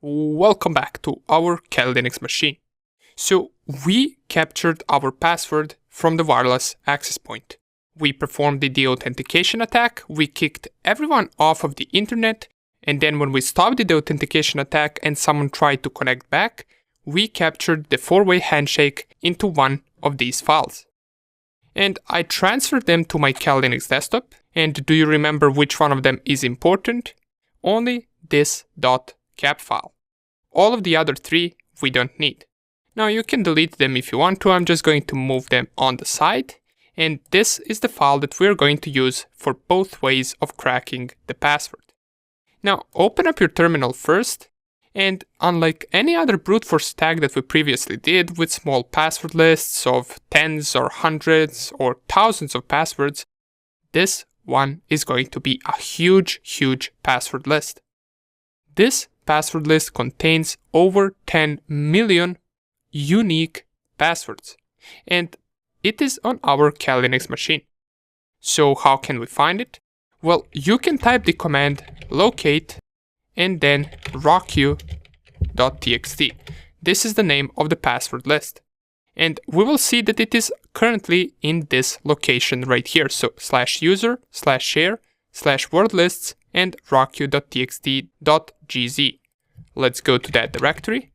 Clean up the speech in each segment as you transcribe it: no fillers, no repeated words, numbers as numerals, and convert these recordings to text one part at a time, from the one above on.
Welcome back to our Kali Linux machine. So we captured our password from the wireless access point. We performed the deauthentication attack, we kicked everyone off of the internet, and then when we stopped the deauthentication attack and someone tried to connect back, we captured the four-way handshake into one of these files. And I transferred them to my Kali Linux desktop, and do you remember which one of them is important? Only this .cap file. All of the other three we don't need. Now you can delete them if you want to, I'm just going to move them on the side. And this is the file that we're going to use for both ways of cracking the password. Now open up your terminal first, and unlike any other brute force attack that we previously did with small password lists of tens or hundreds or thousands of passwords, this one is going to be a huge password list. This password list contains over 10 million unique passwords, and it is on our Kali Linux machine. So how can we find it? Well, you can type the command locate and then rockyou.txt. This is the name of the password list. And we will see that it is currently in this location right here. So /user/share/wordlists and rockyou.txt.gz. Let's go to that directory.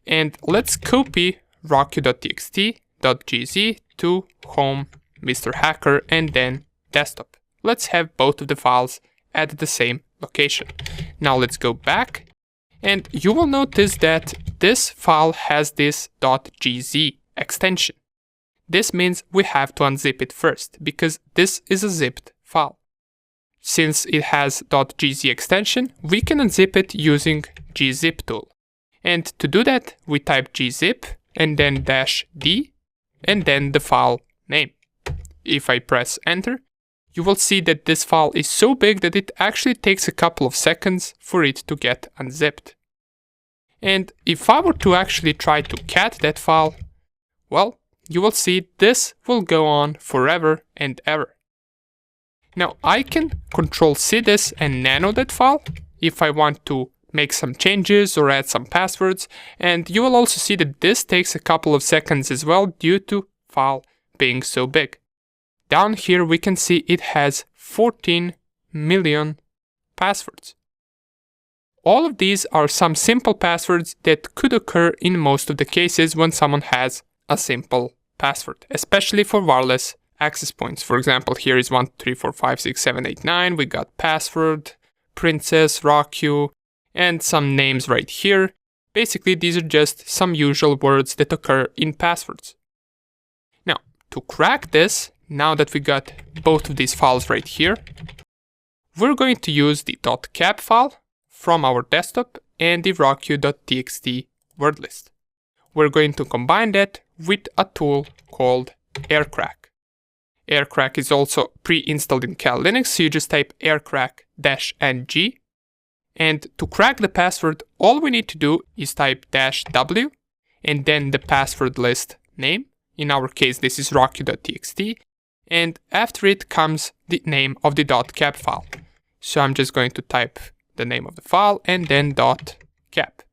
And let's copy rockyou.txt.gz to home, Mr. Hacker, and then desktop. Let's have both of the files at the same location. Now let's go back, and you will notice that this file has this .gz extension. This means we have to unzip it first, because this is a zipped file. Since it has .gz extension, we can unzip it using gzip tool. And to do that, we type gzip and then -d and then the file name. If I press enter, you will see that this file is so big that it actually takes a couple of seconds for it to get unzipped. And if I were to actually try to cat that file, well, you will see this will go on forever and ever. Now I can Ctrl-C this and nano that file if I want to make some changes or add some passwords, and you will also see that this takes a couple of seconds as well due to file being so big. Down here we can see it has 14 million passwords. All of these are some simple passwords that could occur in most of the cases when someone has a simple password, especially for wireless access points. For example, here is 123456789, we got password, princess, rockyou, and some names right here. Basically, these are just some usual words that occur in passwords. Now, to crack this, now that we got both of these files right here, we're going to use the .cap file from our desktop and the rockyou.txt word list. We're going to combine that with a tool called AirCrack. AirCrack is also pre-installed in Kali Linux, so you just type aircrack-ng. And to crack the password, all we need to do is type -w and then the password list name. In our case, this is rockyou.txt. And after it comes the name of the .cap file. So I'm just going to type the name of the file and then .cap.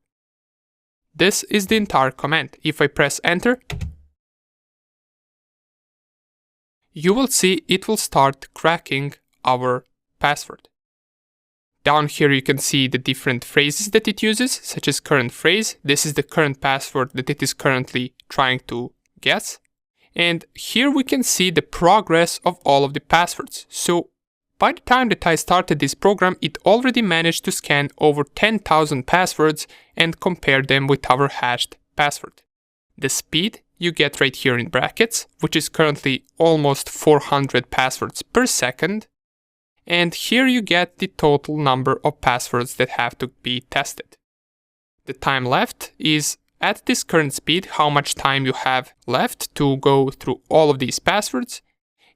This is the entire command. If I press enter, you will see it will start cracking our password. Down here you can see the different phrases that it uses, such as current phrase. This is the current password that it is currently trying to guess. And here we can see the progress of all of the passwords. So by the time that I started this program, it already managed to scan over 10,000 passwords and compare them with our hashed password. The speed you get right here in brackets, which is currently almost 400 passwords per second. And here you get the total number of passwords that have to be tested. The time left is at this current speed how much time you have left to go through all of these passwords.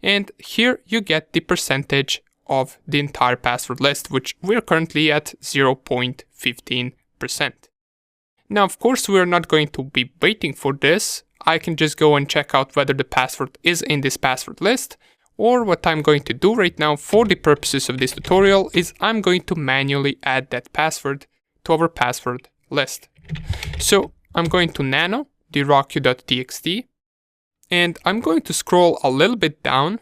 And here you get the percentage of the entire password list, which we're currently at 0.15%. Now, of course, we're not going to be waiting for this. I can just go and check out whether the password is in this password list, Or what I'm going to do right now for the purposes of this tutorial is I'm going to manually add that password to our password list. So I'm going to nano the rockyou.txt and I'm going to scroll a little bit down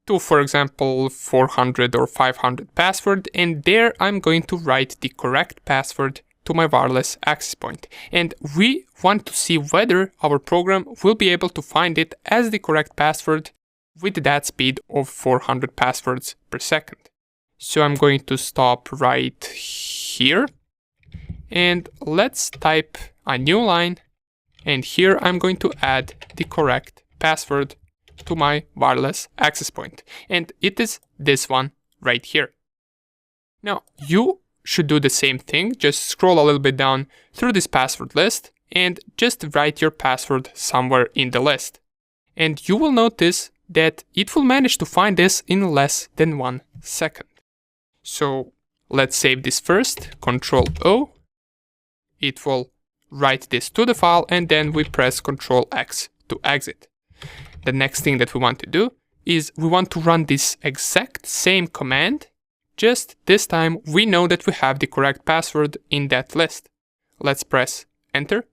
to, for example, 400 or 500 password, and there I'm going to write the correct password to my wireless access point. And we want to see whether our program will be able to find it as the correct password with that speed of 400 passwords per second. So I'm going to stop right here and let's type a new line, and here I'm going to add the correct password to my wireless access point, and it is this one right here. Now you should do the same thing, just scroll a little bit down through this password list and just write your password somewhere in the list. And you will notice that it will manage to find this in less than 1 second. So let's save this first, Ctrl O. It will write this to the file and then we press Ctrl X to exit. The next thing that we want to do is we want to run this exact same command, just this time we know that we have the correct password in that list. Let's press enter.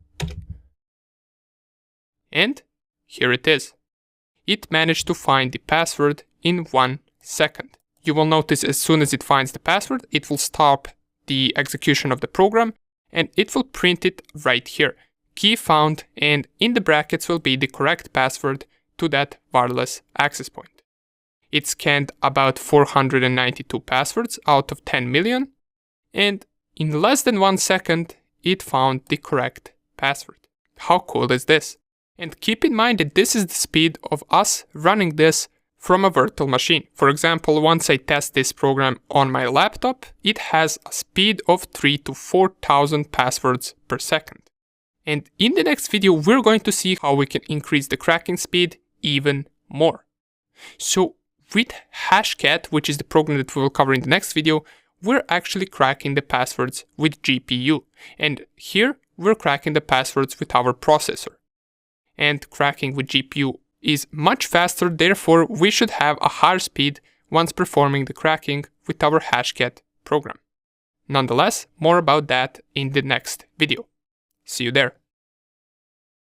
And here it is. It managed to find the password in 1 second. You will notice as soon as it finds the password, it will stop the execution of the program and it will print it right here. Key found, and in the brackets will be the correct password to that wireless access point. It scanned about 492 passwords out of 10 million, and in less than 1 second, it found the correct password. How cool is this? And keep in mind that this is the speed of us running this from a virtual machine. For example, once I test this program on my laptop, it has a speed of 3,000 to 4,000 passwords per second. And in the next video, we're going to see how we can increase the cracking speed even more. So with Hashcat, which is the program that we will cover in the next video, we're actually cracking the passwords with GPU. And here we're cracking the passwords with our processor. And cracking with GPU is much faster, therefore we should have a higher speed once performing the cracking with our Hashcat program. Nonetheless, more about that in the next video. See you there.